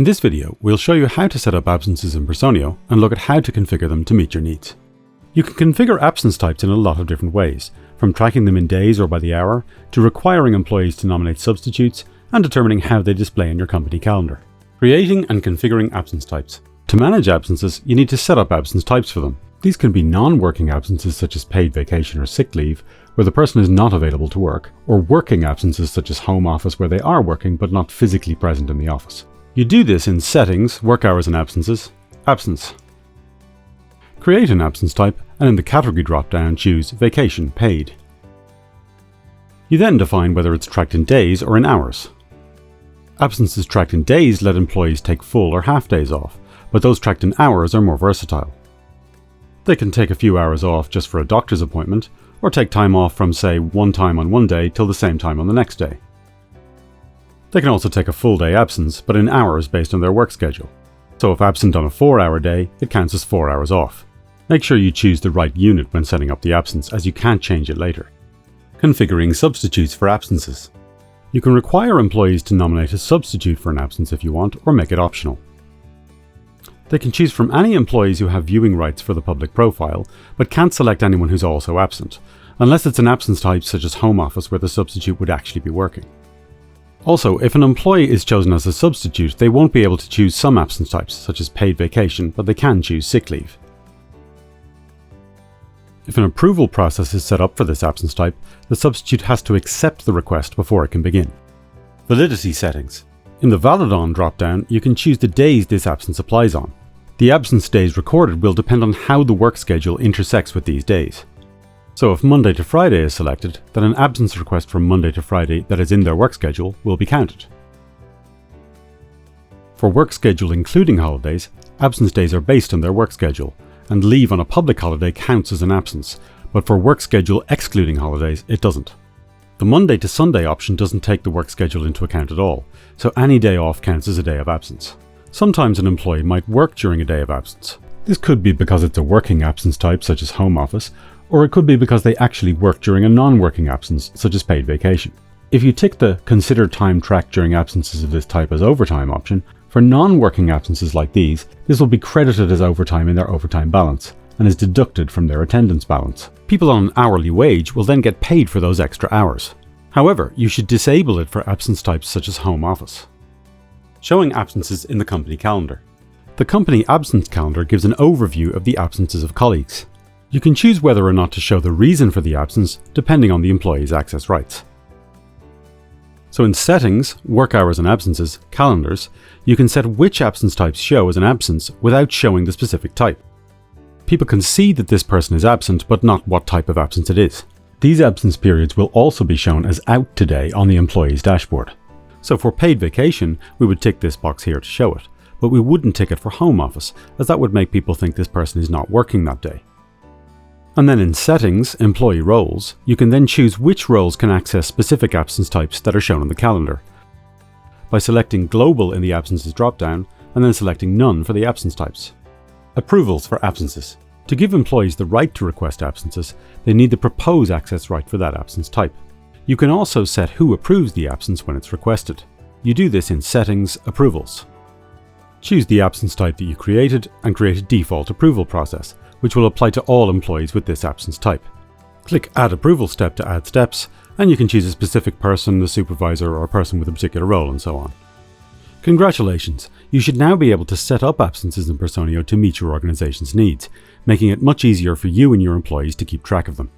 In this video, we'll show you how to set up absences in Personio and look at how to configure them to meet your needs. You can configure absence types in a lot of different ways, from tracking them in days or by the hour, to requiring employees to nominate substitutes, and determining how they display in your company calendar. Creating and configuring absence types. To manage absences, you need to set up absence types for them. These can be non-working absences such as paid vacation or sick leave, where the person is not available to work, or working absences such as home office where they are working but not physically present in the office. You do this in Settings, Work Hours and Absences, Absence. Create an absence type and in the category drop-down choose Vacation Paid. You then define whether it's tracked in days or in hours. Absences tracked in days let employees take full or half days off, but those tracked in hours are more versatile. They can take a few hours off just for a doctor's appointment, or take time off from, say, one time on one day till the same time on the next day. They can also take a full day absence, but in hours based on their work schedule. So if absent on a 4-hour day, it counts as 4 hours off. Make sure you choose the right unit when setting up the absence, as you can't change it later. Configuring substitutes for absences. You can require employees to nominate a substitute for an absence if you want, or make it optional. They can choose from any employees who have viewing rights for the public profile, but can't select anyone who's also absent, unless it's an absence type such as home office where the substitute would actually be working. Also, if an employee is chosen as a substitute, they won't be able to choose some absence types, such as paid vacation, but they can choose sick leave. If an approval process is set up for this absence type, the substitute has to accept the request before it can begin. Validity Settings. In the Valid On drop-down, you can choose the days this absence applies on. The absence days recorded will depend on how the work schedule intersects with these days. So if Monday to Friday is selected, then an absence request from Monday to Friday that is in their work schedule will be counted. For work schedule including holidays, absence days are based on their work schedule, and leave on a public holiday counts as an absence, but for work schedule excluding holidays, it doesn't. The Monday to Sunday option doesn't take the work schedule into account at all, so any day off counts as a day of absence. Sometimes an employee might work during a day of absence. This could be because it's a working absence type such as home office, or it could be because they actually work during a non-working absence such as paid vacation. If you tick the Consider Time Tracked During Absences of this type as overtime option, for non-working absences like these, this will be credited as overtime in their overtime balance, and is deducted from their attendance balance. People on an hourly wage will then get paid for those extra hours. However, you should disable it for absence types such as home office. Showing absences in the company calendar. The company absence calendar gives an overview of the absences of colleagues. You can choose whether or not to show the reason for the absence, depending on the employee's access rights. So in Settings, Work Hours and Absences, Calendars, you can set which absence types show as an absence without showing the specific type. People can see that this person is absent, but not what type of absence it is. These absence periods will also be shown as out today on the employee's dashboard. So for paid vacation, we would tick this box here to show it, but we wouldn't tick it for home office, as that would make people think this person is not working that day. And then in Settings, Employee Roles, you can then choose which roles can access specific absence types that are shown on the calendar, by selecting Global in the Absences dropdown, and then selecting None for the absence types. Approvals for absences. To give employees the right to request absences, they need the Propose access right for that absence type. You can also set who approves the absence when it's requested. You do this in Settings, Approvals. Choose the absence type that you created and create a default approval process, which will apply to all employees with this absence type. Click Add Approval Step to add steps, and you can choose a specific person, the supervisor, or a person with a particular role, and so on. Congratulations! You should now be able to set up absences in Personio to meet your organization's needs, making it much easier for you and your employees to keep track of them.